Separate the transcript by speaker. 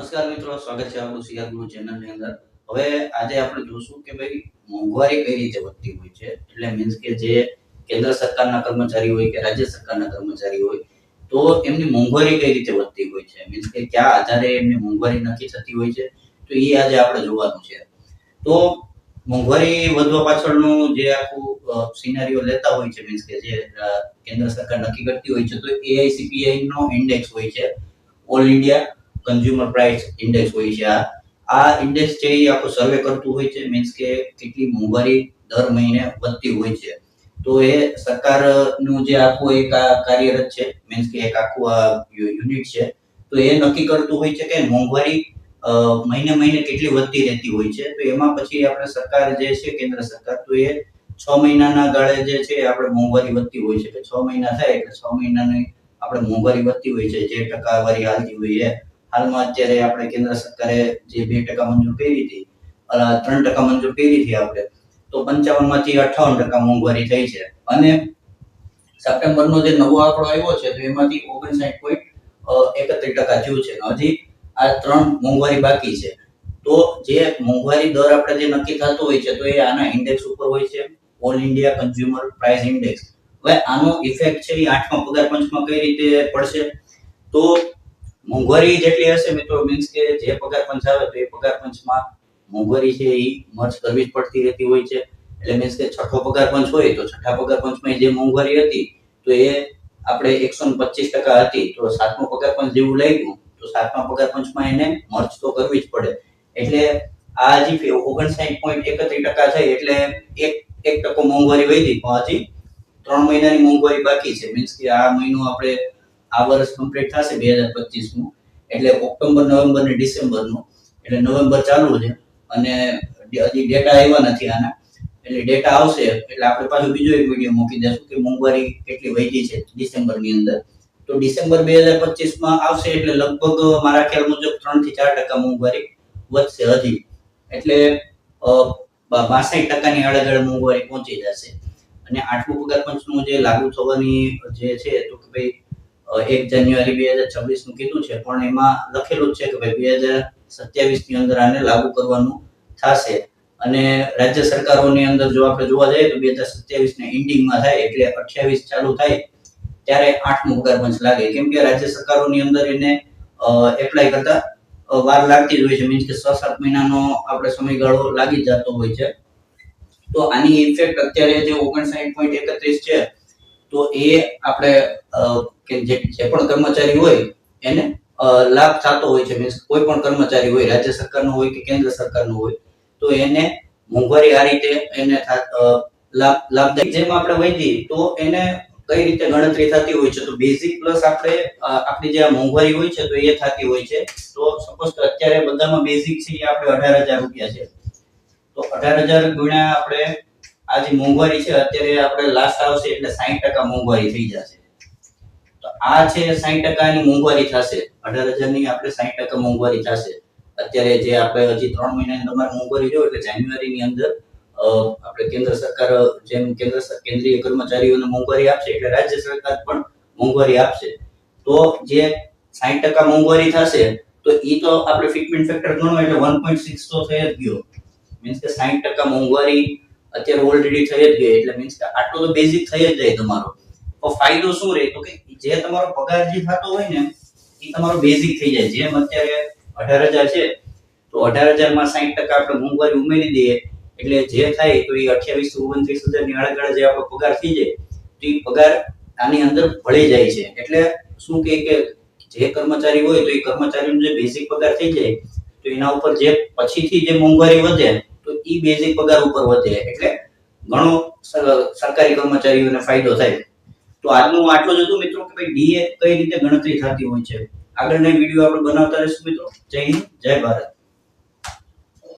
Speaker 1: નમસ્કાર મિત્રો, સ્વાગત છે આપણું સીઆર ગ્રુપ ચેનલની અંદર. હવે આજે આપણે જોશું કે ભાઈ મોંઘવારી કઈ રીતે વધતી હોય છે. એટલે મીન્સ કે જે કેન્દ્ર સરકારના કર્મચારી હોય કે રાજ્ય સરકારના કર્મચારી હોય તો એમની મોંઘવારી કઈ રીતે વધતી હોય છે, મીન્સ કે કયા આધારે એમની મોંઘવારી નક્કી થતી હોય છે, તો એ આજે આપણે જોવાનું છે. તો મોંઘવારી વધવા પાછળનું જે આખું સિનારીઓ લેતા હોય છે, મીન્સ કે જે કેન્દ્ર સરકાર નક્કી કરતી હોય છે, તો એઆઈસીપીઆઈ નો ઇન્ડેક્સ હોય છે, all India consumer price index હોય છે. આ ઇન્ડેક્સ છે એ આખો સર્વે કરતું હોય છે, મીન્સ કે કેટલી મોંઘવારી દર મહિને વધતી હોય છે. તો એ સરકારનું જે આખું એક કાર્યરત છે, મીન્સ કે એક આખું યુનિટ છે, તો એ નક્કી કરતું હોય છે કે મોંઘવારી મહિને મહિને કેટલી વધતી રહેતી હોય છે. તો એમાં પછી આપણે સરકાર જે છે, કેન્દ્ર સરકાર, તો એ 6 મહિનાના ગાળે જે છે આપણે મોંઘવારી વધતી હોય છે કે 6 મહિના થાય એટલે 6 મહિનાની આપણે મોંઘવારી વધતી હોય છે, જે ટકાવારી હાલતી હોય છે. હાલમાં અત્યારે આપણે કેન્દ્ર સરકારે જે 2% મંજૂર કરી હતી, 3% મંજૂર કરી હતી આપણે, તો 55 માંથી 58% મોંઘવારી થઈ છે. અને સપ્ટેમ્બરનો જે નવો આંકડો આવ્યો છે તો એમાંથી 59.31% થયું છે. હજી આ 3 મોંઘવારી બાકી છે. તો જે મોંઘવારી દર આપણે જે નક્કી થતો હોય છે તો એ આના ઇન્ડેક્સ ઉપર હોય છે, all India consumer price index. હવે આનો ઇફેક્ટ છે એ 8મા પગાર પંચમાં કઈ રીતે પડશે, તો મોંઘવારી જેટલી હશે મિત્રો, મીન્સ કે જે પગાર પંચ આવે તો એ પગાર પંચમાં મોંઘવારી છે એ મર્જ કરવી જ પડતી રહેતી હોય છે. એટલે મીન્સ કે છઠ્ઠો પગાર પંચ હોય તો છઠ્ઠા પગાર પંચમાં જે મોંઘવારી હતી તો એ આપણે 125% હતી, તો 7મો પગાર પંચ જેવું લાગ્યું તો 7મા પગાર પંચમાં એને મર્જ તો કરવી જ પડે. એટલે આ હજી 59.31% થઈ એટલે 1% મોંઘવારી વધી, પણ હજી 3 મહિનાની મોંઘવારી બાકી છે. મીન્સ કે આ મહિનો આપણે આ વર્ષ કમ્પ્લીટ થશે 2025 નું, એટલે ઓક્ટોબર, નવેમ્બર ને ડિસેમ્બર નું, એટલે નવેમ્બર ચાલુ છે અને હજી ડેટા આવ્યા નથી આના. એટલે ડેટા આવશે એટલે આપણે પાછું બીજો એક વિડીયો મૂકી દેશું કે મોંઘવારી કેટલી વધી છે ડિસેમ્બર ની અંદર. તો ડિસેમ્બર 2025 માં આવશે એટલે લગભગ મારા ખ્યાલ મુજબ 3 થી 4% મોંઘવારી વધશે હજી. એટલે 62% ની આડેગાળે મોંઘવારી પહોંચી જશે. અને 8મું પગાર પંચનું જે લાગુ થવાની જે છે તો કે ભાઈ 1 જાન્યુઆરી 2026 નું કીધું છે, પણ એમાં લખેલું જ છે કે ભાઈ 2027 ની અંદર આને લાગુ કરવાનું થશે. અને રાજ્ય સરકારોની અંદર જો આપણે જોવા જઈએ તો 2027 ના એન્ડિંગમાં થાય એટલે 28 ચાલુ થાય ત્યારે 8મું પગાર પંચ લાગે, કેમ કે રાજ્ય સરકારોની અંદર એને એપ્લાય કરતા વાર લાગતી જ હોય છે. મીન્સ કે 6-7 મહિનાનો આપણે સમયગાળો લાગી જતો હોય છે. તો આની ઇફેક્ટ અત્યારે જે 59.31 છે તો એ આપણે કે જે પણ કર્મચારી હોય એને લાભ થતો હોય છે. મીન્સ કોઈ પણ કર્મચારી હોય, રાજ્ય સરકારનો હોય કે કેન્દ્ર સરકારનો હોય, તો એને મોંઘવારી આ રીતે એને લાભદાયક. જેમ આપણે વધી તો એને કઈ રીતે ગણતરી થતી હોય છે, તો બેઝિક પ્લસ આપણે આપણી જે મોંઘવારી હોય છે તો એ થતી હોય છે. તો સપોઝ કે અત્યારે બધામાં બેઝિક છે એ આપણે 18,000 રૂપિયા છે, તો 18,000 ગુણ્યા આપણે આ જે મોંઘવારી છે અત્યારે આપણે લાસ્ટ આવશે એટલે 60% મોંઘવારી થઈ જશે. તો આ છે 60% ની મોંઘવારી થશે. 18,000 ની આપણે 60% મોંઘવારી થશે. અત્યારે જે આપણે હજી 3 મહિનાની તમારે મોંઘવારી જો એટલે જાન્યુઆરી ની અંદર આપણે કેન્દ્ર સરકાર જેમ કેન્દ્રીય કર્મચારીઓને મોંઘવારી આપશે એટલે રાજ્ય સરકાર પણ મોંઘવારી આપશે. તો જે 60% મોંઘવારી થશે તો ઈ તો આપણે ફિટમેન્ટ ફેક્ટર ગણો એટલે 1.6 તો થઈ જ ગયો. મીન્સ કે 60% મોંઘવારી અત્યારે ઓલરેડી થઈ જ ગઈ, એટલે મીન્સ કે આટલો તો બેઝિક થઈ જ જાય તમારો. તો ફાયદો શું રહે, તો કે જે તમારો પગાર જે થતો હોય ને એ તમારો બેઝિક થઈ જાય. જેમ અત્યારે 18,000 છે તો 18,000 માં 60% આપણે મોંઘવારી ઉમેરી દઈએ એટલે જે થાય તો એ 28 થી 29,000 ની આડે જે આપણો પગાર થઈ જાય તો એ પગાર આની અંદર ભળી જાય છે. એટલે શું કે જે કર્મચારી હોય તો એ કર્મચારીનો જે બેઝિક પગાર થઈ જાય તો એના ઉપર જે પછીથી જે મોંઘવારી વધે તો એ બેઝિક પગાર ઉપર વધે, એટલે ઘણો સરકારી કર્મચારીઓને ફાયદો થાય. તો આજનું આટલું જ હતું મિત્રો કે ભાઈ ડીએ કઈ રીતે ગણતરી થતી હોય છે. આગળના વિડીયો આપણે બનાવતા રહીશું મિત્રો. જય હિન્દ, જય ભારત.